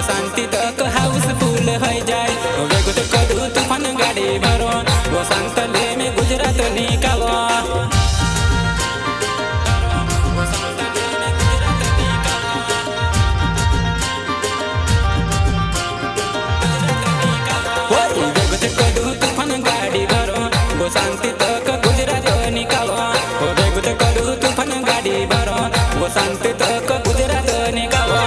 शांति तक हाउसफुल हो जाए वेगुत कदू तूफान गाड़ी भरो वो सांतले में गुजरात निकालो वेगुत कदू तूफान गाड़ी भरो वो शांति तक गुजरात निकालो वेगुत कदू तूफान गाड़ी भरो वो शांति तक गुजरात निकालो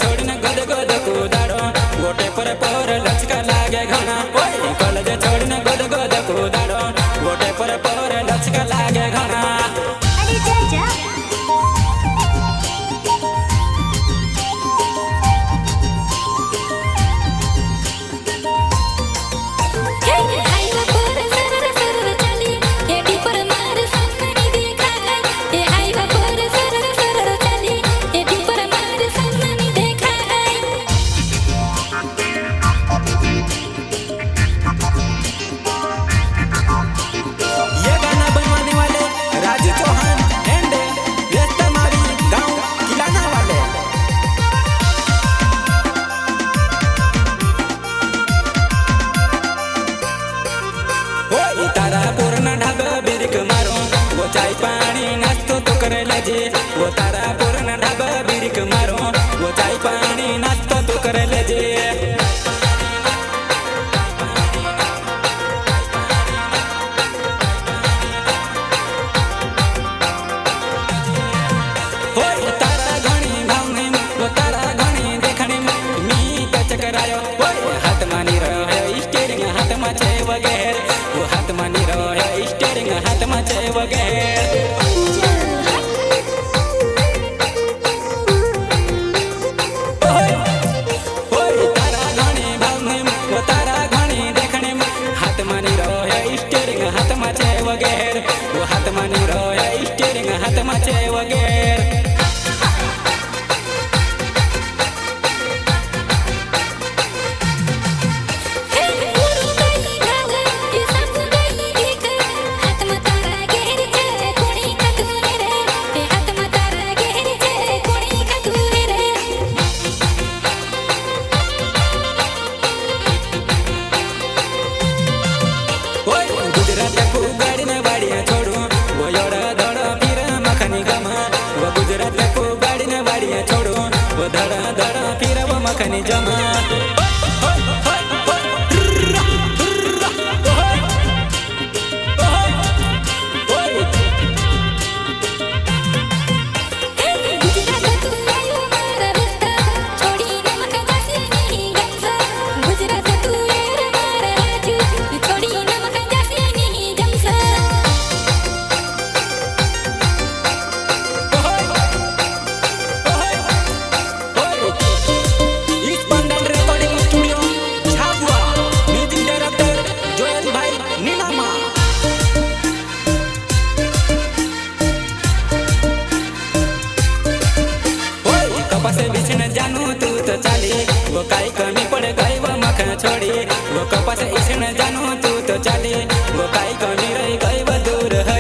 छोड़ने गद गद कूदाड़ो गोटे पर लचका लागे घना कॉलेज छोड़ने गद गद कूदाड़ो गोटे पर लचका लागे घना चाय पानी नाश्तो तो करे लेजे वो तारा पूर्ण ढाबा बिरिक मारो वो चाय पानी नाश्तो तो करे लेजे वो तारा घणी भावने वो तारा घणी देखने मी टच करायो हाथ मानी रहो स्टीयरिंग हाथ में छे वगैर वो हाथ मानी रहो स्टीयरिंग हाथ में छे वगैर वो हाथ मानी रहो स्टीयरिंग हाथ में छे वगैर धड़ा धड़ा फिर वो मखनी जमा जानू तू तो चाली वो काई कमी पड़ गई वो मखन छोड़ी वो कपास इसने जानू तू तो चाली वो काई कमी रह गई वो दूर है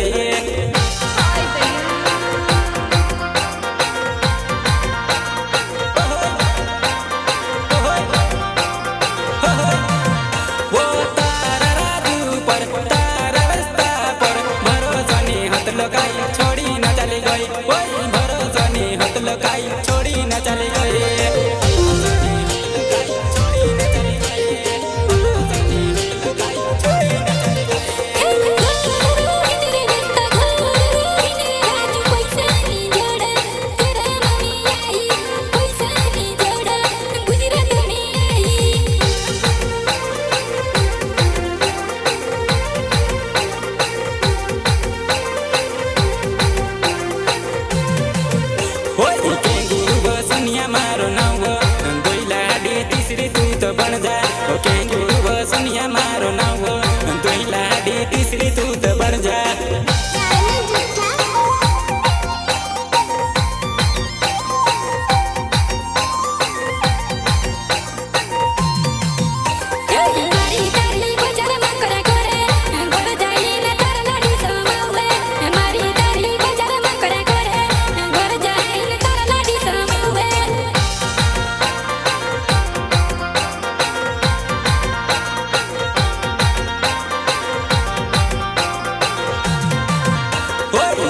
वो तारा राजू पर तारा रास्ता पर भरोसा नहीं हाथ लगाई छोड़ी न चली गई भरोसा नहीं हाथ लगाई छोड़ी न चली गई नाव दुईला डी तिसरी तू तो बन जा केंगू वसुनिया मारो नाव दुईला डी तिसरी तू तो बन जा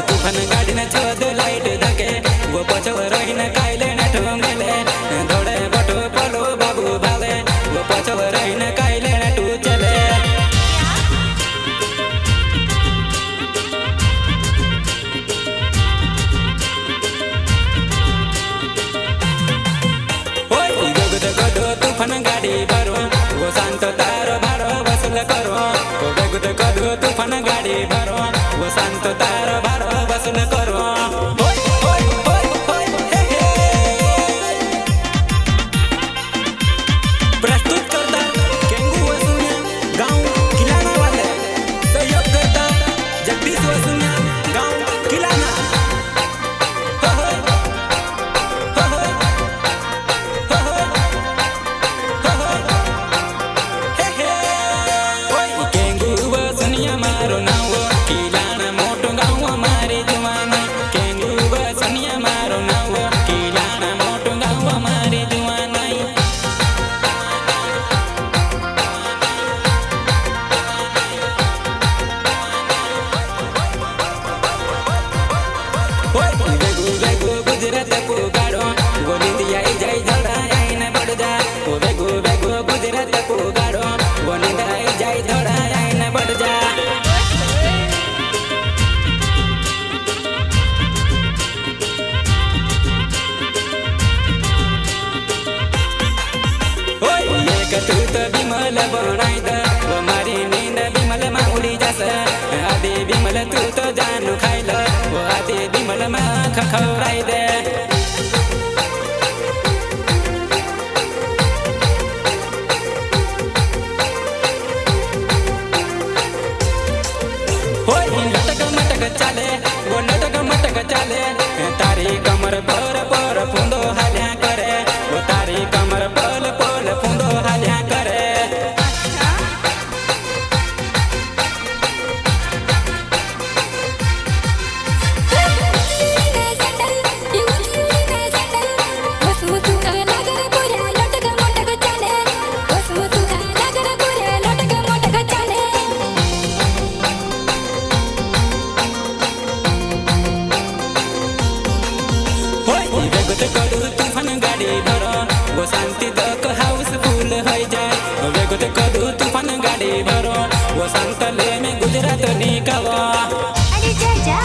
तुफान गाडीनं छद लाईट धके वो पछवर रहीन कायले नाठो गेले दौड़े बटो पलो बाबू भाले वो पछवर रहीन कायले नाठो चले ओय गगद गदो तुफान गाडी भरो वो शांत तारो भारो वसूल करो वो गगद गदो तुफान गाडी भरो वो शांत तारो भारो वसूल करो प्रस्तुत करता केंगू वसुनिया गांव किलाना वाले सहयोग करता जगदीश वसुनिया गांव किलाना केंगू वसुनिया मारो नाव किलाना मोटो गांव हमारी जुवानी केंगू वसुनिया मारो नाव किलाना मोटो गांव हमारी जुवानी वेगू वेगू गुजरात को गाड़ो गोनिंदिया जाई धड़ा आईन बढ़ जा वेगू वेगू गुजरात को गाड़ो गोनिंदिया जाई धड़ा आईन बढ़ जा एक तू तो बिमल बनाई द वो मारी नींद बिमल मा उड़ी जास आदि बिमल तू तो जानू खाइल वो आदि बिमल मा खखौराई दे लटक मटक चाले वो लटक मटक चाले तारी कमर पर पर फुंदो हाल्या करे वो तारी कमर पल पल फुंदो हाल्या करे कदू तूफान गाड़ी भरो वो शांति तक हाउस फुल हो जाए वेगो कदू तूफान गाड़ी भरो वो शांतले में गुजरात निकावा अरे जा जा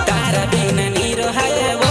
तारा बिन नीरो हाय वो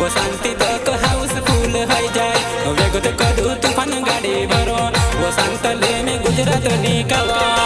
वो शांति तक हाउसफुल है जाए वेगो तो कदू तूफान गाड़ी भरो वो शांत ले में गुजरात निकावा